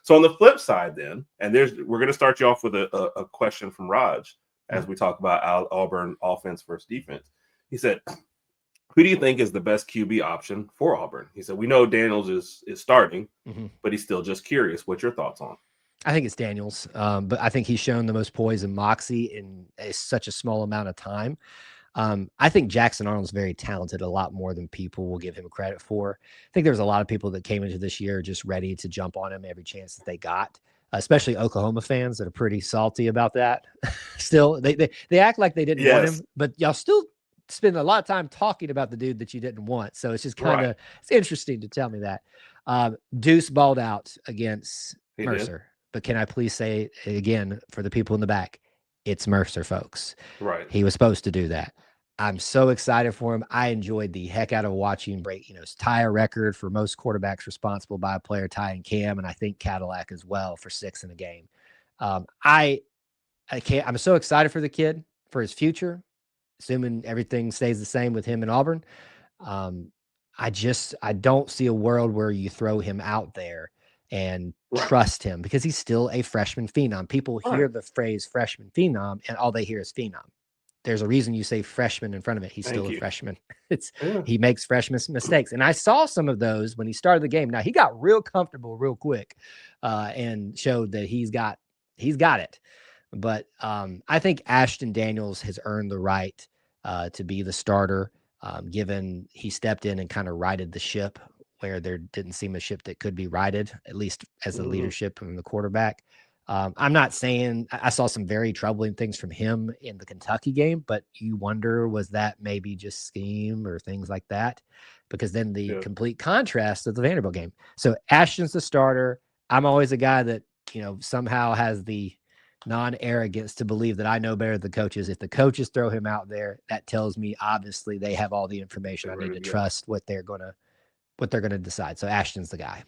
So on the flip side, then, and we're going to start you off with a question from Rodg as we talk about Auburn offense versus defense. He said, who do you think is the best QB option for Auburn? He said, we know Daniels is starting, but he's still just curious. What's your thoughts on? I think it's Daniels, but I think he's shown the most poise and moxie in such a small amount of time. I think Jackson Arnold's very talented, a lot more than people will give him credit for. I think there's a lot of people that came into this year just ready to jump on him every chance that they got, especially Oklahoma fans that are pretty salty about that. Still, they act like they didn't want him, but y'all still spend a lot of time talking about the dude that you didn't want. So it's just kind of it's interesting to tell me that. Deuce balled out against Mercer. But can I please say it again for the people in the back? It's Mercer, folks. Right. He was supposed to do that. I'm so excited for him. I enjoyed the heck out of watching break, tie a record for most quarterbacks responsible by a player, tying Cam, and I think Cadillac as well for 6 in a game. I'm so excited for the kid, for his future, assuming everything stays the same with him in Auburn. I don't see a world where you throw him out there and trust him because he's still a freshman phenom. People hear the phrase freshman phenom and all they hear is phenom. There's a reason you say freshman in front of it. He's still a freshman. He makes freshman mistakes. And I saw some of those when he started the game. Now he got real comfortable real quick and showed that he's got it. But I think Ashton Daniels has earned the right to be the starter, given he stepped in and kind of righted the ship where there didn't seem a ship that could be righted, at least as a leadership from the quarterback. I'm not saying I saw some very troubling things from him in the Kentucky game, but you wonder, was that maybe just scheme or things like that? Because then the complete contrast of the Vanderbilt game. So Ashton's the starter. I'm always a guy that, somehow has the non-arrogance to believe that I know better than the coaches. If the coaches throw him out there, that tells me obviously they have all the information I need to trust what they're going to decide. So Ashton's the guy.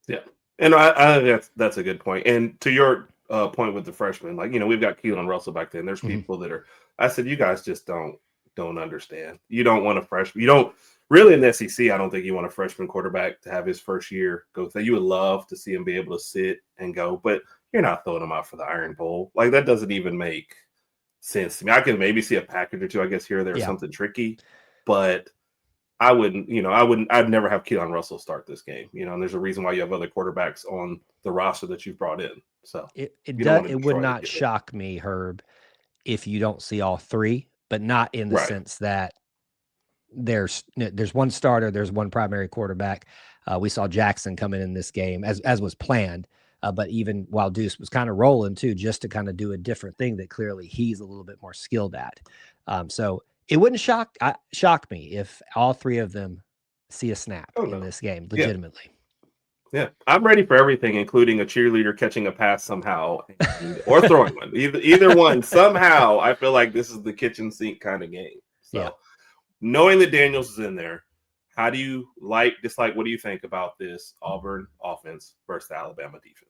Yeah. And I think that's a good point. And to your point with the freshmen, we've got Keelan Russell back then. There's people that are, I said, you guys just don't understand. You don't want a freshman. You don't really in the SEC. I don't think you want a freshman quarterback to have his first year go through. You would love to see him be able to sit and go, but you're not throwing him out for the Iron Bowl. That doesn't even make sense to me. I can maybe see a package or two, I guess, here or there, something tricky, but I'd never have Keelan Russell start this game, and there's a reason why you have other quarterbacks on the roster that you've brought in. So it would not shock me, Herb, if you don't see all three, but not in the sense that there's one starter, there's one primary quarterback. We saw Jackson come in this game as was planned. But even while Deuce was kind of rolling too, just to kind of do a different thing that clearly he's a little bit more skilled at. So it wouldn't shock me if all three of them see a snap in this game, legitimately. Yeah, I'm ready for everything, including a cheerleader catching a pass somehow or throwing one. Either one, somehow, I feel like this is the kitchen sink kind of game. So knowing that Daniels is in there, how do you dislike, what do you think about this Auburn offense versus the Alabama defense?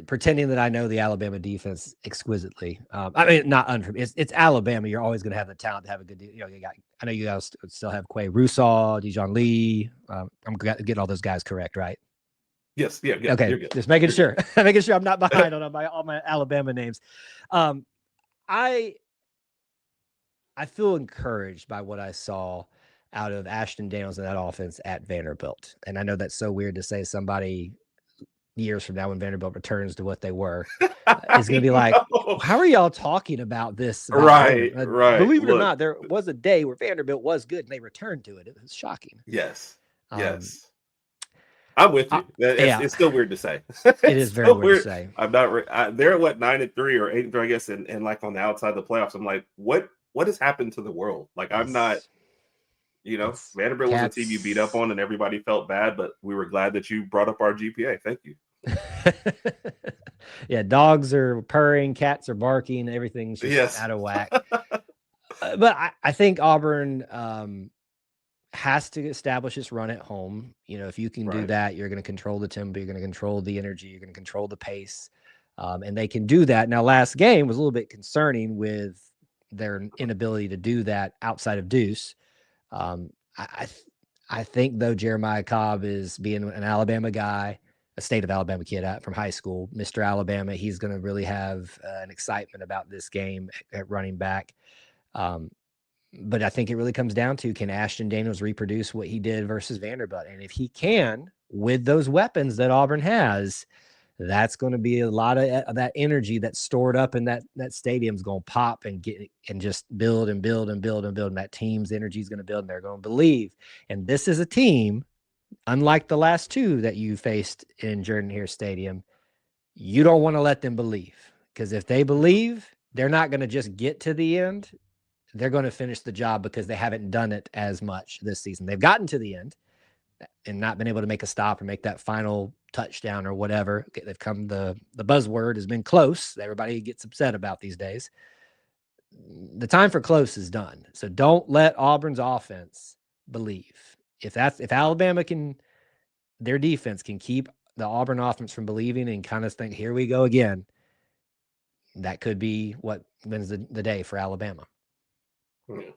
Pretending that I know the Alabama defense exquisitely. I mean, not it's Alabama. You're always going to have the talent to have a good. I know you guys still have Quay Russaw, Dijon Lee. I'm getting all those guys correct, right? Yes. Yeah. Okay. You're good. Just making sure. Making sure I'm not behind on all my Alabama names. I feel encouraged by what I saw out of Ashton Daniels in that offense at Vanderbilt, and I know that's so weird to say. Somebody years from now, when Vanderbilt returns to what they were, is going to be like, how are y'all talking about this? Right. Believe it or not, there was a day where Vanderbilt was good and they returned to it. It was shocking. Yes. I'm with you. It's still weird to say. It is very weird to say. I'm not. They're at 9-3 or 8-3, I guess, and on the outside of the playoffs. I'm like, what has happened to the world? I'm not. Vanderbilt was a team you beat up on, and everybody felt bad, but we were glad that you brought up our GPA. Thank you. Yeah, dogs are purring, cats are barking, everything's just out of whack. But I think Auburn has to establish its run at home. If you can do that, you're going to control the tempo, you're going to control the energy, you're going to control the pace, and they can do that. Now, last game was a little bit concerning with their inability to do that outside of Deuce. I think, though, Jeremiah Cobb is being an Alabama guy, a state of Alabama kid from high school, Mr. Alabama. He's going to really have an excitement about this game at running back. But I think it really comes down to, can Ashton Daniels reproduce what he did versus Vanderbilt? And if he can, with those weapons that Auburn has, that's going to be a lot of that energy that's stored up in that stadium's going to pop and get and just build and build and build and build. And that team's energy is going to build, and they're going to believe. And this is a team, unlike the last two that you faced in Jordan Hare Stadium, you don't want to let them believe, because if they believe, they're not going to just get to the end. They're going to finish the job, because they haven't done it as much this season. They've gotten to the end and not been able to make a stop or make that final touchdown or whatever. They've come, the buzzword has been close. Everybody gets upset about these days. The time for close is done. So don't let Auburn's offense believe. If Alabama can, their defense can keep the Auburn offense from believing and kind of think, here we go again, that could be what wins the day for Alabama. Yeah.